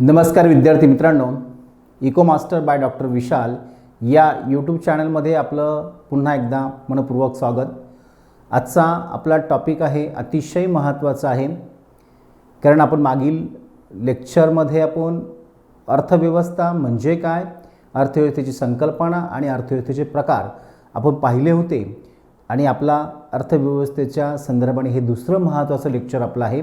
नमस्कार विद्यार्थी मित्रांनो, इको मास्टर बाय डॉक्टर विशाल या यूट्यूब चॅनलमध्ये आपलं पुन्हा एकदा मनपूर्वक स्वागत। आजचा आपला टॉपिक आहे अतिशय महत्त्वाचा आहे, कारण आपण मागील लेक्चरमध्ये आपण अर्थव्यवस्था म्हणजे काय, अर्थव्यवस्थेची संकल्पना आणि अर्थव्यवस्थेचे प्रकार आपण पाहिले होते आणि आपला अर्थव्यवस्थेच्या संदर्भाने हे दुसरं महत्त्वाचं लेक्चर आपलं आहे।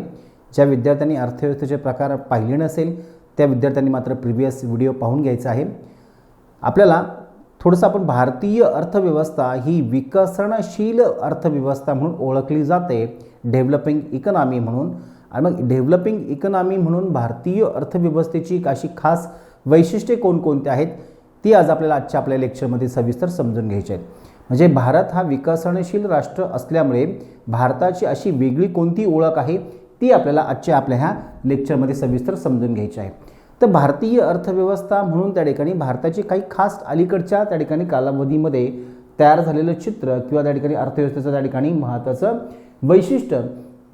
ज्या विद्यार्थ्यांनी अर्थव्यवस्थेचे प्रकार पाहिले नसेल त्या विद्यार्थ्यांनी मात्र प्रिव्हियस व्हिडिओ पाहून घ्यायचा आहे। आपल्याला थोडंसं आपण भारतीय अर्थव्यवस्था ही विकसनशील अर्थव्यवस्था म्हणून ओळखली जाते, डेव्हलपिंग इकॉनॉमी म्हणून। आणि मग डेव्हलपिंग इकॉनॉमी म्हणून भारतीय अर्थव्यवस्थेची अशी खास वैशिष्ट्ये कोणकोणती आहेत ती आज आपल्याला आजच्या आपल्या लेक्चरमध्ये सविस्तर समजून घ्यायची आहेत। म्हणजे भारत हा विकसनशील राष्ट्र असल्यामुळे भारताची अशी वेगळी कोणती ओळख आहे ती आपल्याला आजच्या आपल्या ह्या लेक्चरमध्ये सविस्तर समजून घ्यायची आहे। तर भारतीय अर्थव्यवस्था म्हणून त्या ठिकाणी भारताची काही खास अलीकडच्या त्या ठिकाणी कालावधीमध्ये तयार झालेलं चित्र किंवा त्या ठिकाणी अर्थव्यवस्थेचं त्या ठिकाणी महत्त्वाचं वैशिष्ट्य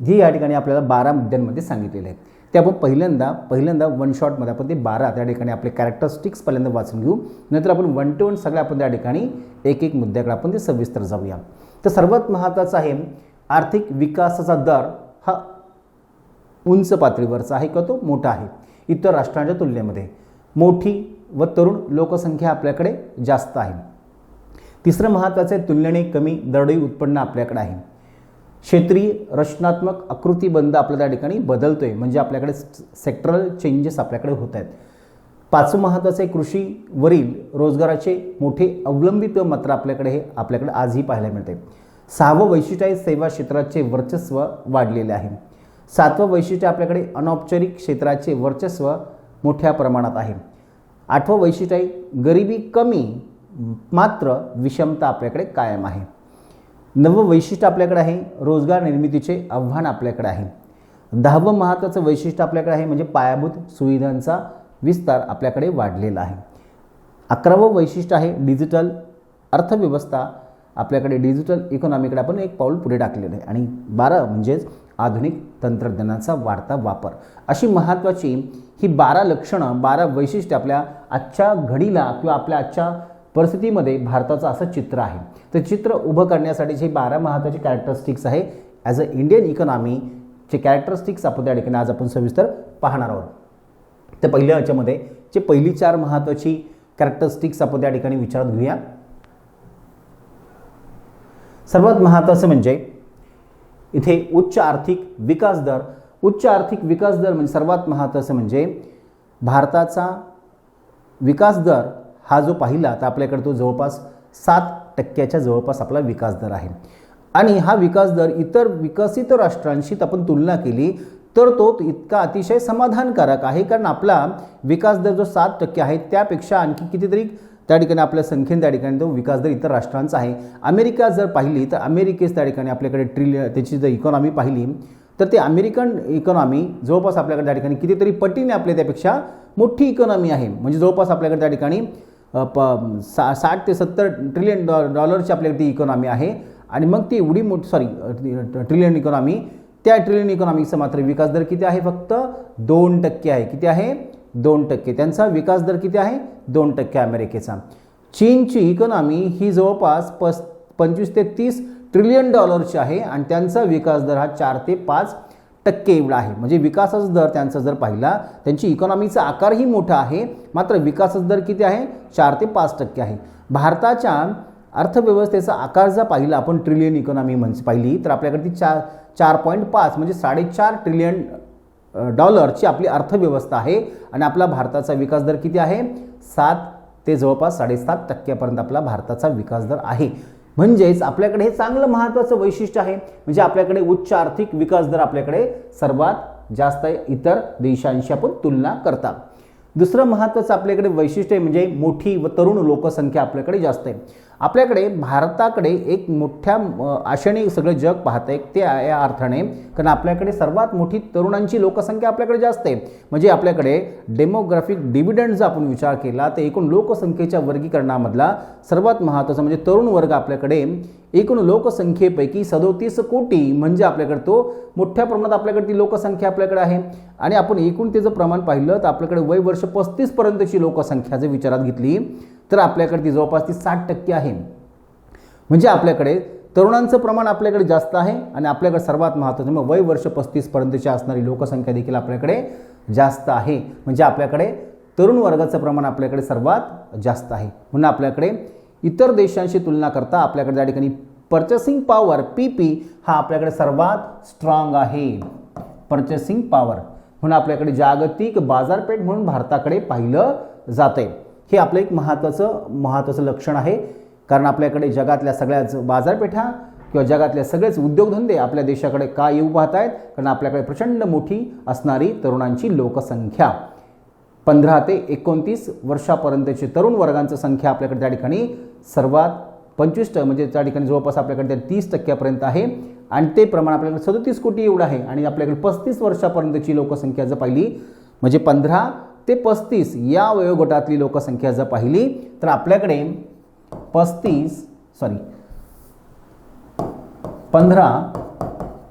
ही या ठिकाणी आपल्याला 12 मुद्द्यांमध्ये सांगितलेलं आहे। ते आपण पहिल्यांदा वन शॉटमध्ये आपण ते 12 त्या ठिकाणी आपले कॅरेक्टरिस्टिक्स पहिल्यांदा वाचून घेऊ, नंतर आपण वन टू वन सगळे आपण त्या ठिकाणी एक एक मुद्द्याकडे आपण ते सविस्तर जाऊया। तर सर्वात महत्त्वाचं आहे आर्थिक विकासाचा दर हा उंच पातळीवरचा आहे किंवा तो मोठा आहे। इतर राष्ट्रांच्या तुलनेमध्ये मोठी व तरुण लोकसंख्या आपल्याकडे जास्त आहे। तिसरं महत्त्वाचं आहे तुलनेने कमी दरडोई उत्पन्न आपल्याकडे आहे। क्षेत्रीय रचनात्मक आकृतीबंध आपल्या त्या ठिकाणी बदलतोय, म्हणजे आपल्याकडे सेक्टरल चेंजेस आपल्याकडे होत आहेत। पाचवं महत्त्वाचं आहे कृषीवरील रोजगाराचे मोठे अवलंबित्व मात्र आपल्याकडे आजही पाहायला मिळते। सहावं वैशिष्ट्य आहे सेवा क्षेत्राचे वर्चस्व वाढलेले आहे। सातवं वैशिष्ट्य आपल्याकडे अनौपचारिक क्षेत्राचे वर्चस्व मोठ्या प्रमाणात आहे। आठवं वैशिष्ट्य आहे गरिबी कमी मात्र विषमता आपल्याकडे कायम आहे। नववं वैशिष्ट्य आपल्याकडे आहे रोजगार निर्मितीचे आव्हान आपल्याकडे आहे। 10वं महत्त्वाचं वैशिष्ट्य आपल्याकडे आहे म्हणजे पायाभूत सुविधांचा विस्तार आपल्याकडे वाढलेला आहे। 11वं वैशिष्ट्य आहे डिजिटल अर्थव्यवस्था आपल्याकडे डिजिटल इकॉनॉमीकडे आपण एक पाऊल पुढे टाकलेलं आहे। आणि 12 म्हणजेच आधुनिक तंत्रज्ञानाचा वाढता वापर। अशी महत्त्वाची ही 12 लक्षणं 12 वैशिष्ट्ये आपल्या आजच्या घडीला किंवा आपल्या आजच्या परिस्थितीमध्ये भारताचं असं चित्र आहे। तर चित्र उभं करण्यासाठीचे 12 महत्त्वाचे कॅरेक्टरिस्टिक्स आहे ॲज अ इंडियन इकॉनॉमीचे कॅरेक्टरिस्टिक्स आपण त्या ठिकाणी आज आपण सविस्तर पाहणार आहोत। तर पहिल्या याच्यामध्ये जे पहिली 4 महत्त्वाची कॅरेक्टरिस्टिक्स आपण त्या ठिकाणी विचारात घेऊया। सर्वात महत्त्वाचं म्हणजे इथे उच्च आर्थिक विकास दर। उच्च आर्थिक विकास दर म्हणजे सर्वात महत्त्वाचं म्हणजे भारताचा विकास दर हा जो पाहिला तर आपल्याकडे तो जवळपास 7% जवळपास आपला विकास दर आहे। आणि हा विकास दर इतर विकसित राष्ट्रांशी आपण तुलना केली तर तो इतका अतिशय समाधानकारक आहे, कारण आपला विकास दर जो 7% आहे त्यापेक्षा आणखी कितीतरी त्या ठिकाणी आपल्या संख्येने त्या ठिकाणी तो विकास दर इतर राष्ट्रांचा आहे। अमेरिका जर पाहिली तर अमेरिकेस त्या ठिकाणी आपल्याकडे त्याची जर इकॉनॉमी पाहिली तर ते अमेरिकन इकॉनॉमी जवळपास आपल्याकडे त्या ठिकाणी कितीतरी पटीने आपल्या त्यापेक्षा मोठी इकॉनॉमी आहे। म्हणजे जवळपास आपल्याकडे त्या ठिकाणी 60 ते 70 ट्रिलियन डॉलरची आपल्याकडे ती इकॉनॉमी आहे। आणि मग ती एवढी मोठी ट्रिलियन इकॉनॉमी, त्या ट्रिलियन इकॉनॉमीचा मात्र विकास दर किती आहे, फक्त 2% आहे। किती आहे, 2%। त्यांचा विकास दर किती आहे, 2% अमेरिकेचा। चीनची इकॉनॉमी ही जवळपास 25 ते 30 ट्रिलियन डॉलरची आहे आणि त्यांचा विकास दर हा 4 ते 5% एवढा आहे। म्हणजे विकासाचा दर त्यांचा जर पाहिला त्यांची इकॉनॉमीचा आकारही मोठा आहे, मात्र विकासाचा दर किती आहे, 4 ते 5% आहे। भारताच्या अर्थव्यवस्थेचा आकार जर पाहिला आपण ट्रिलियन इकॉनॉमी म्हणजे पाहिली तर आपल्याकडे ती 4.5 म्हणजे 4.5 ट्रिलियन डॉलरची आपली अर्थव्यवस्था आहे। आणि आपला भारताचा विकास दर किती आहे, 7 ते जवळपास 7.5% आपला भारताचा विकास दर आहे। म्हणजेच आपल्याकडे हे चांगलं महत्त्वाचं वैशिष्ट्य आहे, म्हणजे आपल्याकडे उच्च आर्थिक विकास दर आपल्याकडे सर्वात जास्त इतर देशांशी आपण तुलना करता। दुसरं महत्त्वाचं आपल्याकडे वैशिष्ट्य म्हणजे मोठी व तरुण लोकसंख्या आपल्याकडे जास्त आहे। आपल्याकडे भारताकडे एक मोठ्या आशेने सगळं जग पाहत आहे ते या अर्थाने, कारण आपल्याकडे सर्वात मोठी तरुणांची लोकसंख्या आपल्याकडे जास्त आहे। म्हणजे आपल्याकडे डेमोग्राफिक डिव्हिडंड जर आपण विचार केला तर एकूण लोकसंख्येच्या वर्गीकरणामधला सर्वात महत्त्वाचा म्हणजे तरुण वर्ग आपल्याकडे एकूण लोकसंख्येपैकी 37 कोटी म्हणजे आपल्याकडे तो मोठ्या प्रमाणात आपल्याकडे ती लोकसंख्या आपल्याकडे आहे. आणि आपण एकूण त्याचं प्रमाण पाहिलं तर आपल्याकडे वय वर्ष 35 पर्यंतची लोकसंख्या जर विचारात घेतली तर आपल्याकडे ती जवळपास ती 60% आहे. म्हणजे आपल्याकडे तरुणांचं प्रमाण आपल्याकडे जास्त आहे आणि आपल्याकडे सर्वात महत्त्वाचं मग वय वर्ष 35 पर्यंतची असणारी लोकसंख्या देखील आपल्याकडे जास्त आहे. म्हणजे आपल्याकडे तरुण वर्गाचं प्रमाण आपल्याकडे सर्वात जास्त आहे. म्हणून आपल्याकडे इतर देशांशी तुलना करता आपल्याकडे त्या ठिकाणी पर्चेसिंग पॉवर PP हा आपल्याकडे सर्वात स्ट्रॉंग आहे. पर्चेसिंग पॉवर म्हणून आपल्याकडे जागतिक बाजारपेठ म्हणून भारताकडे पाहिलं जातंय. हे आपलं एक महत्त्वाचं लक्षण आहे. कारण आपल्याकडे जगातल्या सगळ्याच बाजारपेठा किंवा जगातल्या सगळेच उद्योगधंदे आपल्या देशाकडे का येऊ पाहत आहेत? कारण आपल्याकडे प्रचंड मोठी असणारी तरुणांची लोकसंख्या 15 ते 29 वर्षापर्यंतची तरुण वर्गांची संख्या आपल्याकडे त्या ठिकाणी सर्वात 25 म्हणजे त्या ठिकाणी जवळपास आपल्याकडे 30% आहे. आणि ते प्रमाण आपल्याकडे 37 कोटी एवढं आहे. आणि आपल्याकडे 35 वर्षापर्यंतची लोकसंख्या जर पाहिली म्हणजे 15 ते 35 या वयोगटातली लोकसंख्या जर पाहिली तर आपल्याकडे 15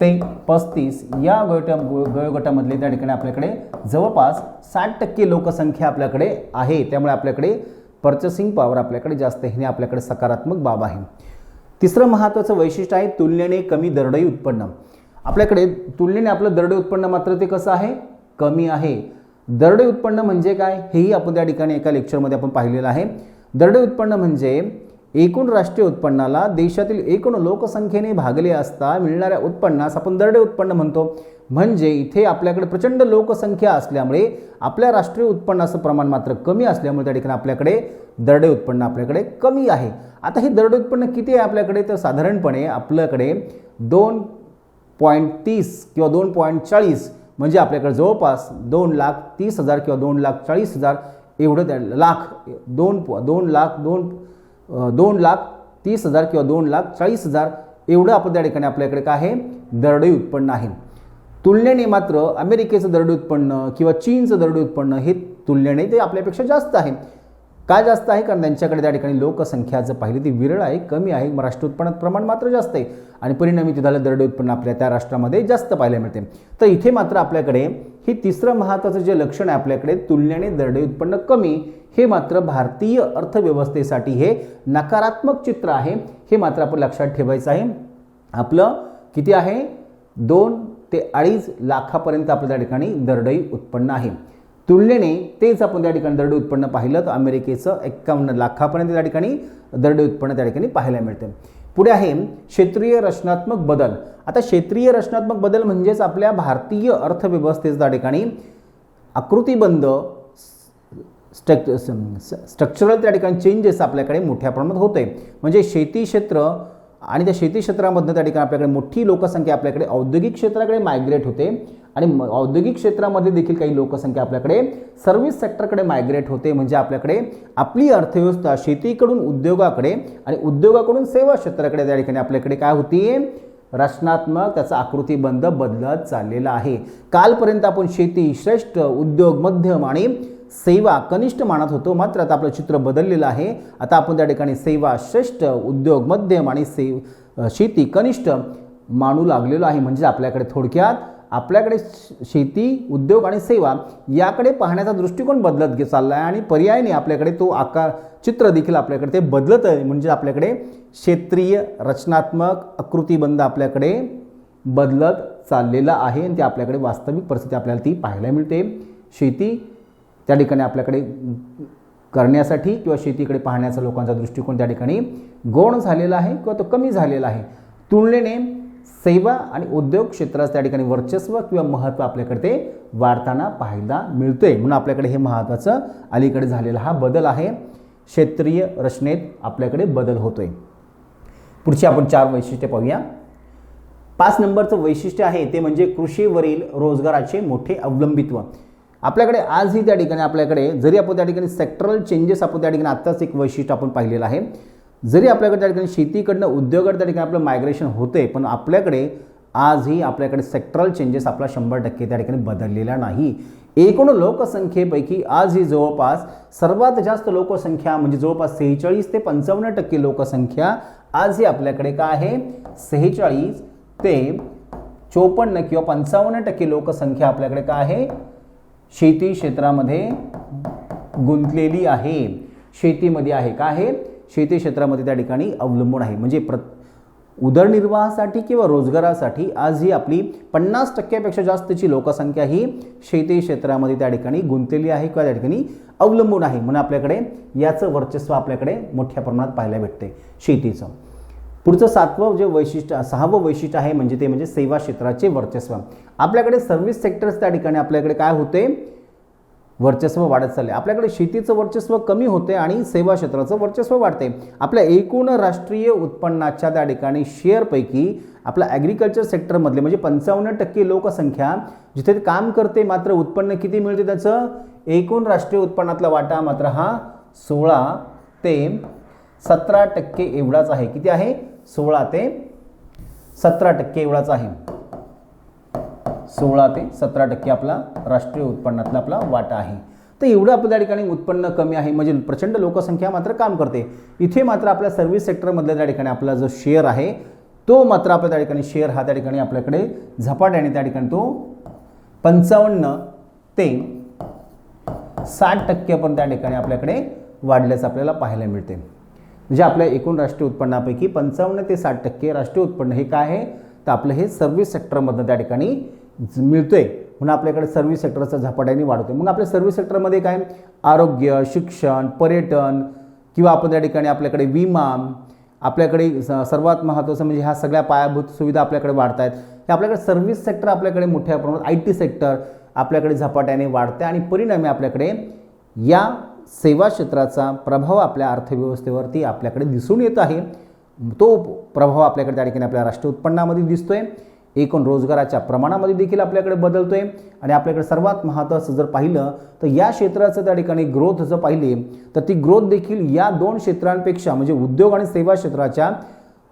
ते 35 या वयोगटामधले त्या ठिकाणी आपल्याकडे जवळपास 60% लोकसंख्या आपल्याकडे आहे. त्यामुळे आपल्याकडे पर्चेसिंग पॉवर आपल्याकडे जास्त आहे. हे आपल्याकडे सकारात्मक बाब आहे. तिसरं महत्त्वाचं वैशिष्ट्य आहे तुलनेने कमी दरडोई उत्पन्न. आपल्याकडे तुलनेने आपलं दरडोई उत्पन्न मात्र ते कसं आहे? कमी आहे. दरडोई उत्पन्न म्हणजे काय हेही आपण त्या ठिकाणी एका लेक्चरमध्ये आपण पाहिलेलं आहे. दरडोई उत्पन्न म्हणजे एकूण राष्ट्रीय उत्पन्नाला देशातील एकूण लोकसंख्येने भागले असता मिळणाऱ्या उत्पन्नास आपण दरडोई उत्पन्न म्हणतो. म्हणजे इथे आपल्याकडे प्रचंड लोकसंख्या असल्यामुळे आपल्या राष्ट्रीय उत्पन्नाचं प्रमाण मात्र कमी असल्यामुळे त्या ठिकाणी आपल्याकडे दरडोई उत्पन्न आपल्याकडे कमी आहे. आता हे दरडोई उत्पन्न किती आहे आपल्याकडे? तर साधारणपणे आपल्याकडे 2.30 किंवा 2.40 म्हणजे आपल्याकडे जवळपास 2,30,000 किंवा 2,40,000 एवढं लाख 2,30,000 किंवा 2,40,000 एवढं आपण त्या ठिकाणी आपल्याकडे काय आहे? दरडोई उत्पन्न आहे. तुलनेने मात्र अमेरिकेचं दरडोई उत्पन्न किंवा चीनचं दरडोई उत्पन्न हे तुलनेने ते आपल्यापेक्षा जास्त आहे. काय जास्त आहे? कारण त्यांच्याकडे त्या ठिकाणी लोकसंख्या जर पाहिली ती विरळ आहे, कमी आहे. राष्ट्रीय उत्पन्नात प्रमाण मात्र जास्त आहे आणि परिणामी तिथलं दरडोई उत्पन्न आपल्या त्या राष्ट्रामध्ये जास्त पाहायला मिळते. तर इथे मात्र आपल्याकडे हे तिसरं महत्त्वाचं जे लक्षण आहे आपल्याकडे तुलनेने दरडोई उत्पन्न कमी हे मात्र भारतीय अर्थव्यवस्थेसाठी हे नकारात्मक चित्र आहे. हे मात्र आपण लक्षात ठेवायचं आहे. आपलं किती आहे? 2 ते 2.5 लाखापर्यंत आपल्या त्या ठिकाणी दरडोई उत्पन्न आहे. तुलनेने तेच आपण त्या ठिकाणी दरडोई उत्पन्न पाहिलं तर अमेरिकेचं 51 लाखापर्यंत त्या ठिकाणी दरडोई उत्पन्न त्या ठिकाणी पाहायला मिळते. पुढे आहे क्षेत्रीय रचनात्मक बदल. आता क्षेत्रीय रचनात्मक बदल म्हणजेच आपल्या भारतीय अर्थव्यवस्थेच्या त्या ठिकाणी आकृतीबंध स्ट्रक्चरल त्या ठिकाणी चेंजेस आपल्याकडे मोठ्या प्रमाणात होते. म्हणजे शेती क्षेत्र आणि त्या शेती क्षेत्रामधनं त्या ठिकाणी आपल्याकडे मोठी लोकसंख्या आपल्याकडे औद्योगिक क्षेत्राकडे मायग्रेट होते आणि औद्योगिक क्षेत्रामध्ये देखील काही लोकसंख्या आपल्याकडे सर्व्हिस सेक्टरकडे मायग्रेट होते. म्हणजे आपल्याकडे आपली अर्थव्यवस्था शेतीकडून उद्योगाकडे आणि उद्योगाकडून सेवा क्षेत्राकडे त्या ठिकाणी आपल्याकडे काय होती? रचनात्मक त्याचा आकृतीबंध बदलत चाललेला आहे. कालपर्यंत आपण शेती श्रेष्ठ, उद्योग मध्यम आणि सेवा कनिष्ठ मानत होतो. मात्र आता आपलं चित्र बदललेलं आहे. आता आपण त्या ठिकाणी सेवा श्रेष्ठ, उद्योग मध्यम आणि शेती कनिष्ठ मानू लागलेलो आहे. म्हणजे आपल्याकडे थोडक्यात आपल्याकडे शेती, उद्योग आणि सेवा याकडे पाहण्याचा दृष्टिकोन बदलत चालला आहे आणि पर्यायाने आपल्याकडे तो आकार चित्र देखील आपल्याकडे ते बदलत आहे. म्हणजे आपल्याकडे क्षेत्रीय रचनात्मक आकृतीबंध आपल्याकडे बदलत चाललेला आहे आणि ते आपल्याकडे वास्तविक परिस्थिती आपल्याला ती पाहायला मिळते. शेती त्या ठिकाणी आपल्याकडे करण्यासाठी किंवा शेतीकडे पाहण्याचा लोकांचा दृष्टिकोन त्या ठिकाणी गौण झालेला आहे किंवा तो कमी झालेला आहे. तुलनेने सेवा आणि उद्योग क्षेत्रात त्या ठिकाणी वर्चस्व किंवा महत्त्व आपल्याकडे ते वाढताना पाहायला मिळतंय. म्हणून आपल्याकडे हे महत्त्वाचं अलीकडे झालेला हा बदल आहे. क्षेत्रीय रचनेत आपल्याकडे बदल होतोय. पुढची आपण 4 वैशिष्ट्ये पाहूया. 5 नंबरचं वैशिष्ट्य आहे ते म्हणजे कृषीवरील रोजगाराचे मोठे अवलंबित्व. आपल्याकडे आजही त्या ठिकाणी आपल्याकडे जरी आपण त्या ठिकाणी सेक्टरल चेंजेस आपण त्या ठिकाणी आत्ताच एक वैशिष्ट्य आपण पाहिलेलं आहे. जरी आपल्याकडे त्या ठिकाणी शेतीकडनं उद्योगाकडे त्या ठिकाणी आपलं मायग्रेशन होते पण आपल्याकडे आजही आपल्याकडे सेक्टरल चेंजेस आपला 100% त्या ठिकाणी बदललेला नाही. एकूण लोकसंख्येपैकी आज ही जवळपास सर्वात जास्त लोकसंख्या म्हणजे जवळपास 46 ते 55% लोकसंख्या आजही आपल्याकडे काय आहे 46 ते 54 किंवा 55% लोकसंख्या आपल्याकडे काय आहे शेती क्षेत्रामध्ये गुंतलेली आहे, शेतीमध्ये आहे. काय आहे शेती क्षेत्रामध्ये त्या ठिकाणी अवलंबून आहे. म्हणजे उदरनिर्वाहासाठी किंवा रोजगारासाठी आज ही आपली 50% जास्तची लोकसंख्या ही शेती क्षेत्रामध्ये त्या ठिकाणी गुंतलेली आहे किंवा त्या ठिकाणी अवलंबून आहे. म्हणून आपल्याकडे याचं वर्चस्व आपल्याकडे मोठ्या प्रमाणात पाहायला भेटते शेतीचं. पुढचं 6वं वैशिष्ट्य आहे म्हणजे ते म्हणजे सेवा क्षेत्राचे वर्चस्व. आपल्याकडे सर्व्हिस सेक्टर्स त्या ठिकाणी आपल्याकडे काय होते वर्चस्व वाढत चालले. आपल्याकडे शेतीचं वर्चस्व कमी होते आणि सेवा क्षेत्राचं वर्चस्व वाढते. आपल्या एकूण राष्ट्रीय उत्पन्नाच्या त्या ठिकाणी शेअरपैकी आपला ॲग्रिकल्चर सेक्टरमधले म्हणजे 55% लोकसंख्या जिथे काम करते, मात्र उत्पन्न किती मिळते त्याचं एकूण राष्ट्रीय उत्पन्नातला वाटा मात्र हा 16 ते 17% एवढाच आहे. किती आहे 16 ते 17% एवढाच आहे. 16 ते 17% आपला राष्ट्रीय उत्पन्नातला आपला वाटा आहे. तर एवढं आपल्या त्या ठिकाणी उत्पन्न कमी आहे म्हणजे प्रचंड लोकसंख्या मात्र काम करते. इथे मात्र आपल्या सर्व्हिस सेक्टरमधल्या त्या ठिकाणी आपला जो शेअर आहे तो मात्र आपल्या त्या ठिकाणी शेअर हा त्या ठिकाणी आपल्याकडे झपाट्याने त्या ठिकाणी तो 55 ते 60% पण त्या ठिकाणी आपल्याकडे वाढल्याचं आपल्याला पाहायला मिळते. म्हणजे आपल्या एकूण राष्ट्रीय उत्पन्नापैकी 55 ते 60% राष्ट्रीय उत्पन्न हे काय आहे तर आपलं हे सर्व्हिस सेक्टरमधनं त्या ठिकाणी मिळतोय. म्हणून आपल्याकडे सर्व्हिस सेक्टरचा झपाट्याने वाढतोय. मग आपल्या सर्व्हिस सेक्टरमध्ये काय आरोग्य, शिक्षण, पर्यटन किंवा आपण त्या ठिकाणी आपल्याकडे विमा, आपल्याकडे सर्वात महत्त्वाचं म्हणजे ह्या सगळ्या पायाभूत सुविधा आपल्याकडे वाढत आहेत. हे आपल्याकडे सर्व्हिस सेक्टर आपल्याकडे मोठ्या प्रमाणात IT सेक्टर आपल्याकडे झपाट्याने वाढते आणि परिणामी आपल्याकडे या सेवा क्षेत्राचा प्रभाव आपल्या अर्थव्यवस्थेवरती आपल्याकडे दिसून येत आहे. तो प्रभाव आपल्याकडे त्या ठिकाणी आपल्या राष्ट्रीय उत्पन्नामध्ये दिसतोय, एकूण रोजगाराच्या प्रमाणामध्ये देखील आपल्याकडे बदलतोय. आणि आपल्याकडे सर्वात महत्त्वाचं जर पाहिलं तर या क्षेत्राचं त्या ठिकाणी ग्रोथ जर पाहिली तर ती ग्रोथ देखील या दोन क्षेत्रांपेक्षा म्हणजे उद्योग आणि सेवा क्षेत्राच्या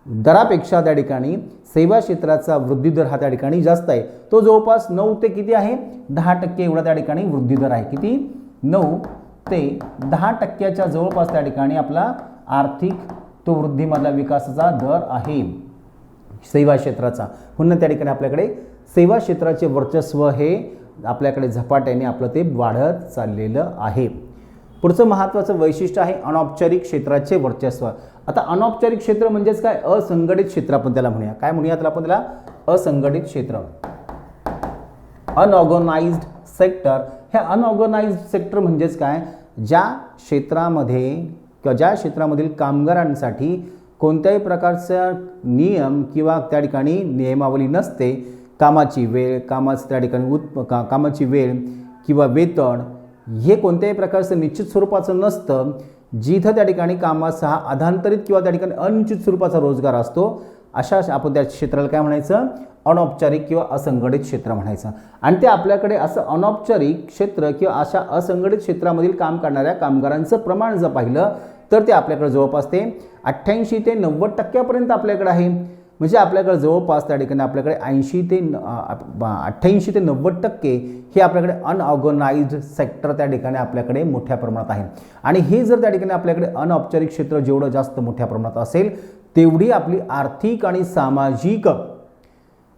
दरापेक्षा त्या ठिकाणी सेवा क्षेत्राचा वृद्धी दर हा त्या ठिकाणी जास्त आहे. तो जवळपास 9 ते किती आहे 10% एवढा त्या ठिकाणी वृद्धी दर आहे. किती 9 ते 10% जवळपास त्या ठिकाणी आपला आर्थिक तो वृद्धीमधला विकासाचा दर आहे सेवा क्षेत्राचा. म्हणून त्या ठिकाणी आपल्याकडे सेवा क्षेत्राचे वर्चस्व हे आपल्याकडे झपाट्याने आपलं ते वाढत चाललेलं आहे. पुढचं महत्त्वाचं वैशिष्ट्य आहे अनौपचारिक क्षेत्राचे वर्चस्व. आता अनौपचारिक क्षेत्र म्हणजेच काय असंघटित क्षेत्र आपण त्याला म्हणूया. काय म्हणूया तर आपण त्याला असंघटित क्षेत्र, अनऑर्गनाइज्ड सेक्टर. हे अनऑर्गनाइज्ड सेक्टर म्हणजेच काय ज्या क्षेत्रामध्ये किंवा ज्या क्षेत्रामधील कामगारांसाठी कोणत्याही प्रकारचा नियम किंवा त्या ठिकाणी नियमावली नसते. कामाची वेळ, कामाची वेळ किंवा वेतन हे कोणत्याही प्रकारचं निश्चित स्वरूपाचं नसतं. जिथं त्या ठिकाणी कामाचा हा अधांतरित किंवा त्या ठिकाणी अनिश्चित स्वरूपाचा रोजगार असतो, अशा आपण त्या क्षेत्राला काय म्हणायचं अनौपचारिक किंवा असंघटित क्षेत्र म्हणायचं. आणि ते आपल्याकडे असं अनौपचारिक क्षेत्र किंवा अशा असंघटित क्षेत्रामधील काम करणाऱ्या कामगारांचं प्रमाण जर पाहिलं तर ते आपल्याकडे जवळपास ते 88 ते 90% आपल्याकडे आहे. म्हणजे आपल्याकडे जवळपास त्या ठिकाणी आपल्याकडे 88 ते 90% हे आपल्याकडे अनऑर्गनाइज्ड सेक्टर त्या ठिकाणी आपल्याकडे मोठ्या प्रमाणात आहे. आणि हे जर त्या ठिकाणी आपल्याकडे अनौपचारिक क्षेत्र जेवढं जास्त मोठ्या प्रमाणात असेल तेवढी आपली आर्थिक आणि सामाजिक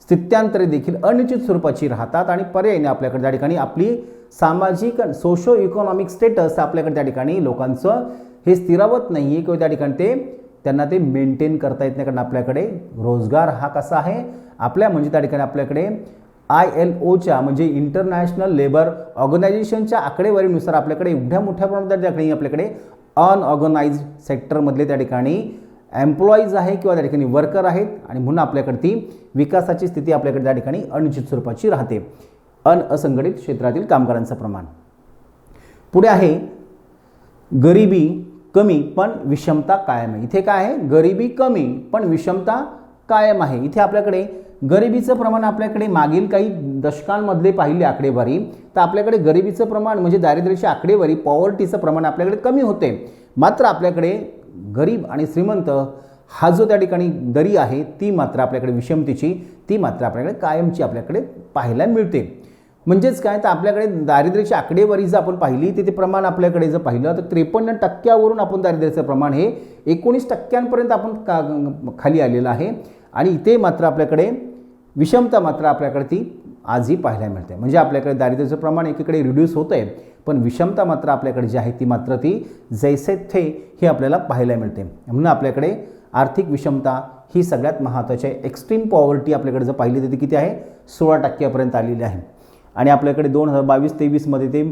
स्थित्यांतरे देखील अनिश्चित स्वरूपाची राहतात. आणि पर्यायाने आपल्याकडे त्या ठिकाणी आपली सामाजिक सोशो इकॉनॉमिक स्टेटस आपल्याकडे त्या ठिकाणी लोकांचं हे स्थिरावत नाही आहे किंवा त्या ठिकाणी त्यांना ते मेंटेन करता येत नाही. कारण आपल्याकडे रोजगार हा कसा आहे आपल्या म्हणजे त्या ठिकाणी आपल्याकडे ILOच्या म्हणजे इंटरनॅशनल लेबर ऑर्गनायझेशनच्या आकडेवारीनुसार आपल्याकडे एवढ्या मोठ्या प्रमाणात त्या ठिकाणी आपल्याकडे अनऑर्गनाइज्ड सेक्टरमधले त्या ठिकाणी एम्प्लॉईज आहे किंवा त्या ठिकाणी वर्कर आहेत. आणि म्हणून आपल्याकडे ती विकासाची स्थिती आपल्याकडे त्या ठिकाणी अनिश्चित स्वरूपाची राहते. असंघटित क्षेत्रातील कामगारांचं प्रमाण. पुढे आहे गरिबी कमी पण विषमता कायम आहे. इथे काय आहे गरिबी कमी पण विषमता कायम आहे. इथे आपल्याकडे गरिबीचं प्रमाण आपल्याकडे मागील काही दशकांमधले पाहिले आकडेवारी तर आपल्याकडे गरिबीचं प्रमाण म्हणजे दारिद्र्याची आकडेवारी पॉवर्टीचं प्रमाण आपल्याकडे कमी होते. मात्र आपल्याकडे गरीब आणि श्रीमंत हा जो त्या ठिकाणी दरी आहे ती मात्र आपल्याकडे विषमतेची ती मात्र आपल्याकडे कायमची आपल्याकडे पाहायला मिळते. म्हणजेच काय, तर आपल्याकडे दारिद्र्याची आकडेवारी जर आपण पाहिली तर ते प्रमाण आपल्याकडे जर पाहिलं तर 53% आपण दारिद्र्याचं प्रमाण हे 19% आपण खाली आलेलं आहे. आणि इथे मात्र आपल्याकडे विषमता मात्र आपल्याकडे ती आजही पाहायला मिळते. म्हणजे आपल्याकडे दारिद्र्याचं प्रमाण एकीकडे रिड्यूस होतं आहे, पण विषमता मात्र आपल्याकडे जी आहे ती मात्र ती जैसे थे हे आपल्याला पाहायला मिळते. म्हणून आपल्याकडे आर्थिक विषमता ही सगळ्यात महत्त्वाची आहे. एक्स्ट्रीम पॉवर्टी आपल्याकडे जर पाहिली तर ती किती आहे, 16% आलेली आहे. आणि आपल्याकडे 2022-23मध्ये ते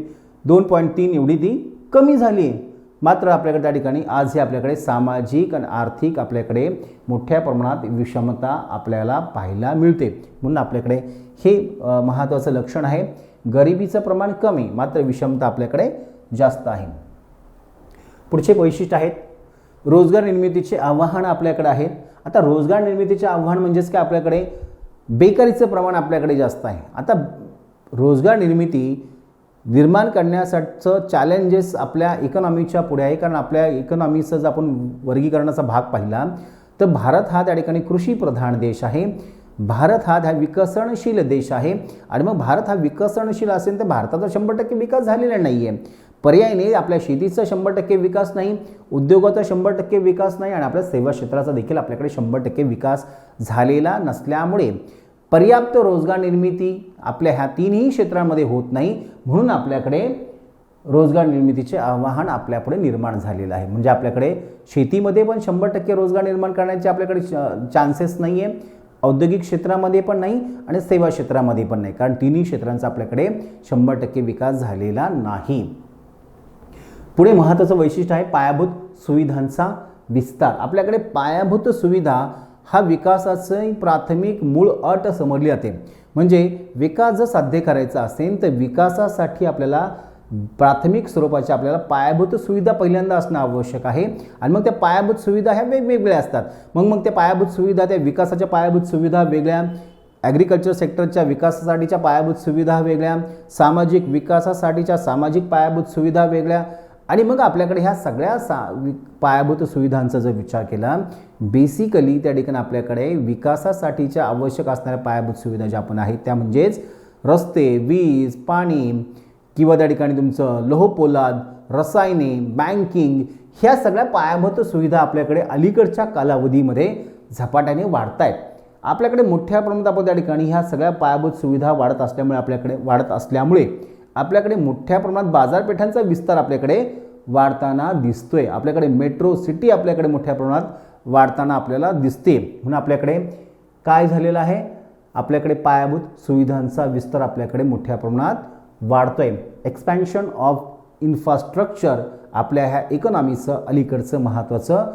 2.3 एवढी ती कमी झाली आहे. मात्र आपल्याकडे त्या ठिकाणी आज हे आपल्याकडे सामाजिक आणि आर्थिक आपल्याकडे मोठ्या प्रमाणात विषमता आपल्याला पाहायला मिळते. म्हणून आपल्याकडे हे महत्त्वाचं लक्षण आहे. गरिबीचं प्रमाण कमी, मात्र विषमता आपल्याकडे जास्त आहे. पुढचे वैशिष्ट्य आहेत रोजगार निर्मितीचे आव्हान आपल्याकडे आहेत. आता रोजगार निर्मितीचे आव्हान म्हणजेच काय, आपल्याकडे बेकारीचं प्रमाण आपल्याकडे जास्त आहे. आता रोजगार निर्मिती निर्माण करण्यासाठीचं चॅलेंजेस आपल्या इकॉनॉमीच्या पुढे आहे. कारण आपल्या इकॉनॉमीचं जर आपण वर्गीकरणाचा भाग पाहिला तर भारत हा त्या ठिकाणी कृषीप्रधान देश आहे. भारत हा विकसनशील देश आहे. आणि मग भारत हा विकसनशील असेल तर भारताचा 100% विकास झालेला नाही आहे. पर्यायीने आपल्या शेतीचा 100% विकास नाही, उद्योगाचा 100% विकास नाही, आणि आपल्या सेवा क्षेत्राचा देखील आपल्याकडे 100% विकास झालेला नसल्यामुळे पर्याप्त रोजगार निर्मिती आपल्या ह्या तीनही क्षेत्रांमध्ये होत नाही. म्हणून आपल्याकडे रोजगार निर्मितीचे आव्हान आपल्यापुढे निर्माण झालेलं आहे. म्हणजे आपल्याकडे शेतीमध्ये पण 100% रोजगार निर्माण करण्याचे आपल्याकडे चान्सेस नाही आहे, औद्योगिक क्षेत्रामध्ये पण नाही आणि सेवा क्षेत्रामध्ये पण नाही. कारण तिन्ही क्षेत्रांचा आपल्याकडे 100% विकास झालेला नाही. पुढे महत्त्वाचं वैशिष्ट्य आहे पायाभूत सुविधांचा विस्तार. आपल्याकडे पायाभूत सुविधा हा विकासाची प्राथमिक मूळ अट समजली जाते. म्हणजे विकास जर साध्य करायचा असेल तर विकासासाठी आपल्याला प्राथमिक स्वरूपाच्या आपल्याला पायाभूत सुविधा पहिल्यांदा असणं आवश्यक आहे. आणि मग त्या पायाभूत सुविधा ह्या वेगवेगळ्या असतात. मग त्या पायाभूत सुविधा, त्या विकासाच्या पायाभूत सुविधा वेगळ्या, ॲग्रिकल्चर सेक्टरच्या विकासासाठीच्या पायाभूत सुविधा वेगळ्या, सामाजिक विकासासाठीच्या सामाजिक पायाभूत सुविधा वेगळ्या. आणि मग आपल्याकडे ह्या सगळ्या पायाभूत सुविधांचा जर विचार केला, बेसिकली त्या ठिकाणी आपल्याकडे विकासासाठीच्या आवश्यक असणाऱ्या पायाभूत सुविधा ज्या आपण आहेत त्या म्हणजेच रस्ते, वीज, पाणी किंवा त्या ठिकाणी तुमचं लोहपोलाद, रसायने, बँकिंग, ह्या सगळ्या पायाभूत सुविधा आपल्याकडे अलीकडच्या कालावधीमध्ये झपाट्याने वाढत आहेत. आपल्याकडे मोठ्या प्रमाणात आपण त्या ठिकाणी ह्या सगळ्या पायाभूत सुविधा वाढत असल्यामुळे आपल्याकडे मोठ्या प्रमाणात बाजारपेठांचा विस्तार आपल्याकडे वाढताना दिसतोय. आपल्याकडे मेट्रो सिटी आपल्याकडे मोठ्या प्रमाणात वाढताना आपल्याला दिसते. म्हणून आपल्याकडे काय झालेलं आहे, आपल्याकडे पायाभूत सुविधांचा विस्तार आपल्याकडे मोठ्या प्रमाणात वाढतोय. एक्सपॅन्शन ऑफ इन्फ्रास्ट्रक्चर आपल्या ह्या इकॉनॉमीचं अलीकडचं महत्त्वाचं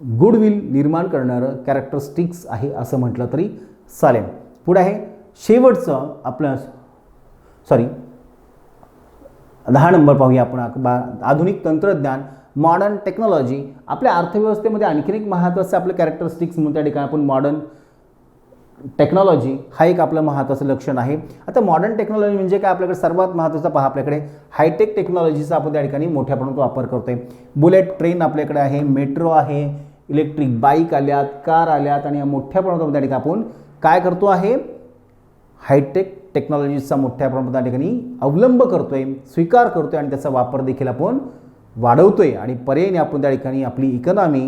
गुडविल निर्माण करणारं कॅरेक्टरिस्टिक्स आहे असं म्हटलं तरी चालेल. पुढे आहे शेवटचं आपलं 10 नंबर पाहूया आपण. आधुनिक तंत्रज्ञान, मॉडर्न टेक्नॉलॉजी. आपल्या अर्थव्यवस्थेमध्ये आणखीन एक महत्त्वाचं आपलं कॅरेक्टरिस्टिक्स म्हणून त्या ठिकाणी आपण मॉडर्न टेक्नॉलॉजी हा एक आपलं महत्त्वाचं लक्षण आहे. आता मॉडर्न टेक्नॉलॉजी म्हणजे काय, आपल्याकडे सर्वात महत्त्वाचं पहा, आपल्याकडे हायटेक टेक्नॉलॉजीचा आपण त्या ठिकाणी मोठ्या प्रमाणात वापर करतोय. बुलेट ट्रेन आपल्याकडे आहे, मेट्रो आहे, इलेक्ट्रिक बाईक आल्यात, कार आल्यात, आणि मोठ्या प्रमाणात त्या ठिकाणी आपण काय करतो आहे, हायटेक टेक्नॉलॉजीचा मोठ्या प्रमाणात त्या ठिकाणी अवलंब करतोय, स्वीकार करतोय आणि त्याचा वापर देखील आपण वाढवतोय. आणि पर्यायीने आपण त्या ठिकाणी आपली इकॉनॉमी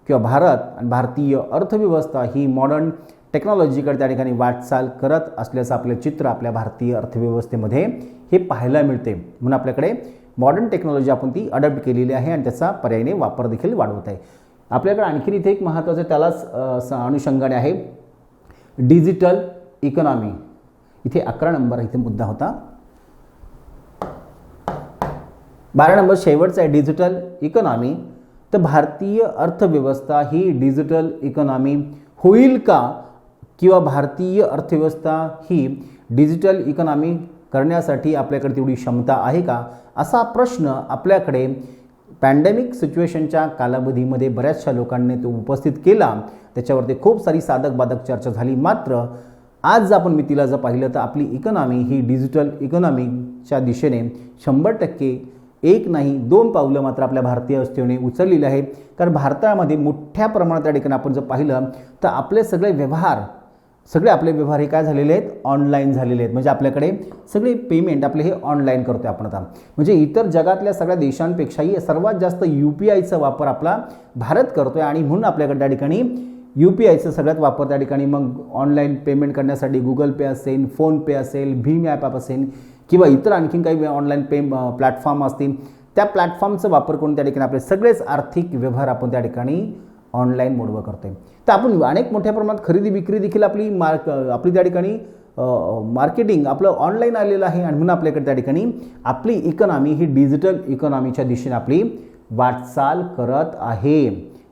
किंवा भारत आणि भारतीय अर्थव्यवस्था ही मॉडर्न टेक्नॉलॉजीकडे त्या ठिकाणी वाटचाल करत असल्याचं आपलं चित्र आपल्या भारतीय अर्थव्यवस्थेमध्ये हे पाहायला मिळते. म्हणून आपल्याकडे मॉडर्न टेक्नॉलॉजी आपण ती अडॉप्ट केलेली आहे आणि त्याचा पर्यायीने वापर देखील वाढवत आहे. आपल्याकडे आणखीन इथे एक महत्त्वाचं त्यालाच अनुषंगाने आहे डिजिटल इकॉनॉमी. इथे 11 नंबर इथे मुद्दा होता. 12 नंबर शेवटचा आहे डिजिटल इकॉनॉमी. तर भारतीय अर्थव्यवस्था ही डिजिटल इकॉनॉमी होईल का, किंवा भारतीय अर्थव्यवस्था ही डिजिटल इकॉनॉमी करण्यासाठी आपल्याकडे तेवढी क्षमता आहे का, असा प्रश्न आपल्याकडे पॅन्डेमिक सिच्युएशनच्या कालावधीमध्ये बऱ्याचशा लोकांनी तो उपस्थित केला. त्याच्यावरती खूप सारी साधक बाधक चर्चा झाली. मात्र आज आपण मितीला जर पाहिलं तर आपली इकॉनॉमी ही डिजिटल इकॉनॉमीच्या दिशेने 100% एक नाही 2 पावलं मात्र आपल्या भारतीय अर्थव्यवस्थेने उचललेली आहे. कारण भारतामध्ये मोठ्या प्रमाणात त्या ठिकाणी आपण जर पाहिलं तर आपले सगळे व्यवहार सगळे आपले व्यवहार हे काय झालेले आहेत, ऑनलाईन झालेले आहेत. म्हणजे आपल्याकडे सगळे पेमेंट आपले हे ऑनलाईन करतोय आपण आता. म्हणजे इतर जगातल्या सगळ्या देशांपेक्षाही सर्वात जास्त UPIचा वापर आपला भारत करतोय आणि म्हणून आपल्याकडे त्या ठिकाणी UPIचा सगळ्यात वापर त्या ठिकाणी मग ऑनलाईन पेमेंट करण्यासाठी गुगल पे असेल, फोनपे असेल, भीम ॲप असेल किंवा इतर आणखीन काही ऑनलाईन प्लॅटफॉर्म असतील, त्या प्लॅटफॉर्मचा वापर करून त्या ठिकाणी आपले सगळेच आर्थिक व्यवहार आपण त्या ठिकाणी ऑनलाईन मोडवर करतोय. तर आपण अनेक मोठ्या प्रमाणात खरेदी विक्री देखील आपली त्या ठिकाणी मार्केटिंग आपलं ऑनलाईन आलेलं आहे आणि म्हणून आपल्याकडे त्या ठिकाणी आपली इकॉनॉमी ही डिजिटल इकॉनॉमीच्या दिशेने आपली वाटचाल करत आहे.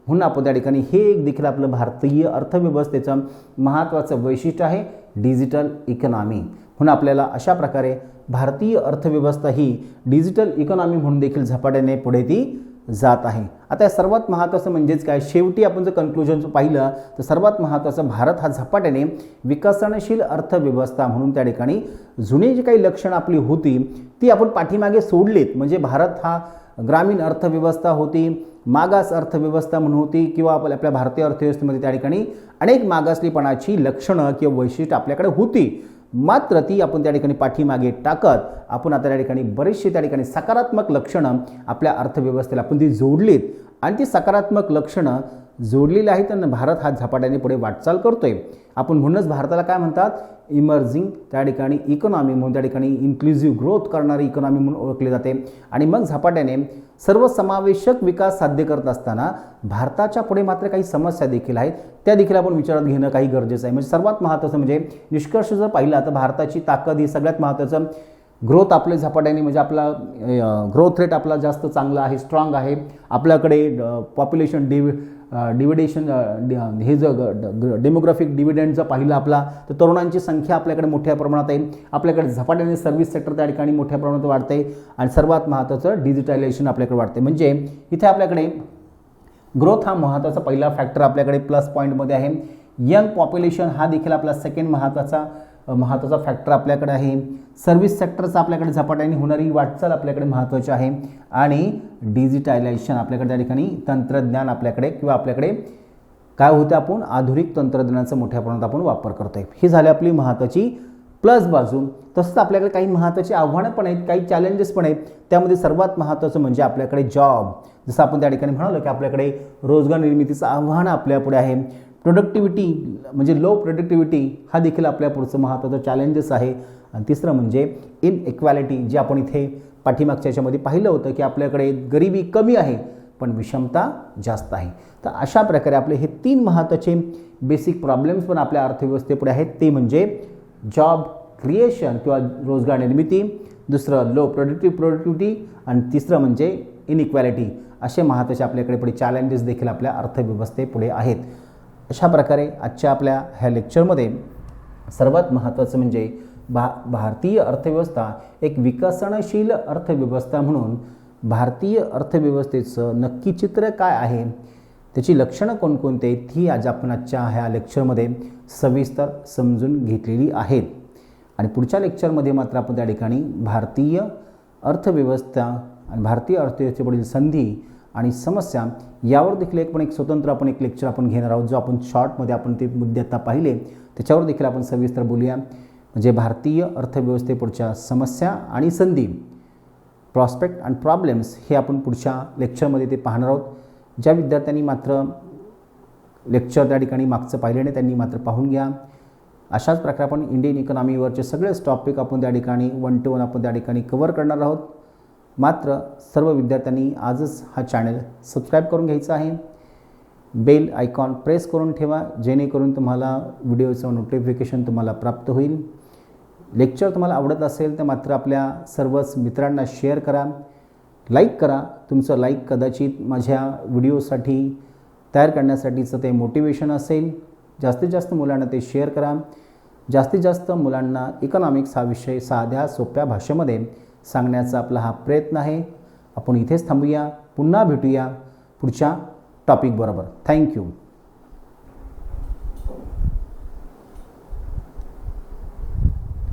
म्हणून आपण त्या ठिकाणी हे एक देखील आपलं भारतीय अर्थव्यवस्थेचं महत्त्वाचं वैशिष्ट्य आहे, डिजिटल इकॉनॉमी. म्हणून आपल्याला अशा प्रकारे भारतीय अर्थव्यवस्था ही डिजिटल इकॉनॉमी म्हणून देखील झपाट्याने पुढे ती जात आहे. आता सर्वात महत्त्वाचं म्हणजेच काय, शेवटी आपण जर कन्क्लुजन पाहिलं तर सर्वात महत्त्वाचं, भारत हा झपाट्याने विकसनशील अर्थव्यवस्था म्हणून त्या ठिकाणी जुनी जी काही लक्षणं आपली होती ती आपण पाठीमागे सोडलीत. म्हणजे भारत हा ग्रामीण अर्थव्यवस्था होती, मागास अर्थव्यवस्था म्हणून होती किंवा आपल्या भारतीय अर्थव्यवस्थेमध्ये त्या ठिकाणी अनेक मागासलेपणाची लक्षणं किंवा वैशिष्ट्य आपल्याकडे होती. मात्र ती आपण त्या ठिकाणी पाठीमागे टाकत आपण आता त्या ठिकाणी बरेचसे त्या ठिकाणी सकारात्मक लक्षणं आपल्या अर्थव्यवस्थेला आपण ती जोडलीत आणि ती सकारात्मक लक्षणं जोडलेली आहेत आणि भारत हा झपाट्याने पुढे वाटचाल करतोय. आपण म्हणूनच भारताला काय म्हणतात, इमर्जिंग त्या ठिकाणी इकॉनॉमी म्हणून त्या ठिकाणी इन्क्लुझिव्ह ग्रोथ करणारी इकॉनॉमी म्हणून ओळखली जाते. आणि मग झपाट्याने सर्वसमावेशक विकास साध्य करत असताना भारताच्या पुढे मात्र काही समस्या देखील आहेत, त्या देखील आपण विचारात घेणं काही गरजेचं आहे. म्हणजे सर्वात महत्त्वाचं म्हणजे निष्कर्ष जर पाहिला तर भारताची ताकद ही सगळ्यात महत्त्वाचं, ग्रोथ आपले झपाट्याने म्हणजे आपला ग्रोथ रेट आपला जास्त चांगला आहे, स्ट्रॉंग आहे. आपल्याकडे पॉप्युलेशन डिव्हिडेशन हे जर डेमोग्राफिक डिव्हिडंड जर पाहिलं आपला तर तरुणांची संख्या आपल्याकडे मोठ्या प्रमाणात आहे. आपल्याकडे झपाट्याने सर्व्हिस सेक्टर त्या ठिकाणी मोठ्या प्रमाणात वाढते आणि सर्वात महत्त्वाचं डिजिटलायझेशन आपल्याकडे वाढते. म्हणजे इथे आपल्याकडे ग्रोथ हा महत्त्वाचा पहिला फॅक्टर आपल्याकडे प्लस पॉईंटमध्ये आहे. यंग पॉप्युलेशन हा देखील आपला सेकंड महत्त्वाचा फॅक्टर आपल्याकडे आहे. सर्व्हिस सेक्टरचा आपल्याकडे झपाट्याने होणारी वाटचाल आपल्याकडे महत्त्वाची आहे आणि डिजिटलायझेशन आपल्याकडे त्या ठिकाणी तंत्रज्ञान आपल्याकडे किंवा आपल्याकडे काय होतं, आपण आधुनिक तंत्रज्ञानाचा मोठ्या प्रमाणात आपण वापर करतोय. ही झाली आपली महत्त्वाची प्लस बाजू. तसंच आपल्याकडे काही महत्त्वाची आव्हानं पण आहेत, काही चॅलेंजेस पण आहेत. त्यामध्ये सर्वात महत्त्वाचं म्हणजे आपल्याकडे जॉब, जसं आपण त्या ठिकाणी म्हणालो की आपल्याकडे रोजगार निर्मितीचं आव्हान आपल्यापुढे आहे. प्रोडक्टिव्हिटी म्हणजे लो प्रोडक्टिव्हिटी हा देखील आपल्या पुढचं महत्त्वाचं चॅलेंजेस आहे. आणि तिसरं म्हणजे इनइक्वॅलिटी, जे आपण इथे पाठीमागच्या याच्यामध्ये पाहिलं होतं की आपल्याकडे गरिबी कमी आहे पण विषमता जास्त आहे. तर अशा प्रकारे आपले हे 3 महत्त्वाचे बेसिक प्रॉब्लेम्स पण आपल्या अर्थव्यवस्थेपुढे आहेत. ते म्हणजे जॉब क्रिएशन किंवा रोजगार निर्मिती, दुसरं लो प्रोडक्टिव्हिटी आणि तिसरं म्हणजे इनइक्वॅलिटी. असे महत्त्वाचे आपल्याकडे पुढे चॅलेंजेस देखील आपल्या अर्थव्यवस्थेपुढे आहेत. अशा प्रकारे आजच्या आपल्या ह्या लेक्चरमध्ये सर्वात महत्त्वाचं म्हणजे भारतीय अर्थव्यवस्था एक विकसनशील अर्थव्यवस्था म्हणून भारतीय अर्थव्यवस्थेचं नक्की चित्र काय आहे, त्याची लक्षणं कोणकोणती आहेत, ही आज आपण आजच्या ह्या लेक्चरमध्ये सविस्तर समजून घेतलेली आहेत. आणि पुढच्या लेक्चरमध्ये मात्र आपण त्या ठिकाणी भारतीय अर्थव्यवस्था आणि भारतीय अर्थव्यवस्थेपुढील संधी आणि समस्या यावर देखील एक स्वतंत्र आपण एक लेक्चर आपण घेणार आहोत, जो आपण शॉर्टमध्ये आपण ते मुद्दे आता पाहिले त्याच्यावर देखील आपण सविस्तर बोलूया. म्हणजे भारतीय अर्थव्यवस्थेपुढच्या समस्या आणि संधी, प्रॉस्पेक्ट अँड प्रॉब्लेम्स, हे आपण पुढच्या लेक्चरमध्ये ते पाहणार आहोत. ज्या विद्यार्थ्यांनी मात्र लेक्चर त्या ठिकाणी मागचं पाहिले नाही त्यांनी मात्र पाहून घ्या. अशाच प्रकारे आपण इंडियन इकॉनॉमीवरचे सगळेच टॉपिक आपण त्या ठिकाणी 1 to 1 आपण त्या ठिकाणी कव्हर करणार आहोत. मात्र सर्व विद्यार्थ्यांनी आजच हा चॅनल सबस्क्राईब करून घ्यायचा आहे. बेल आयकॉन प्रेस करून ठेवा, जेणेकरून तुम्हाला व्हिडिओचं नोटिफिकेशन तुम्हाला प्राप्त होईल. लेक्चर तुम्हाला आवडत असेल तर मात्र आपल्या सर्वच मित्रांना शेअर करा, लाईक करा. तुमचं लाईक कदाचित माझ्या व्हिडिओसाठी तयार करण्यासाठीचं ते मोटिवेशन असेल. जास्तीत जास्त मुलांना ते शेअर करा. जास्तीत जास्त मुलांना इकॉनॉमिक्स हा विषय साध्या सोप्या भाषेमध्ये सांगण्याचा आपला हा प्रयत्न आहे. आपण इथेच थांबूया, पुन्हा भेटूया पुढच्या टॉपिक बरोबर. थँक्यू.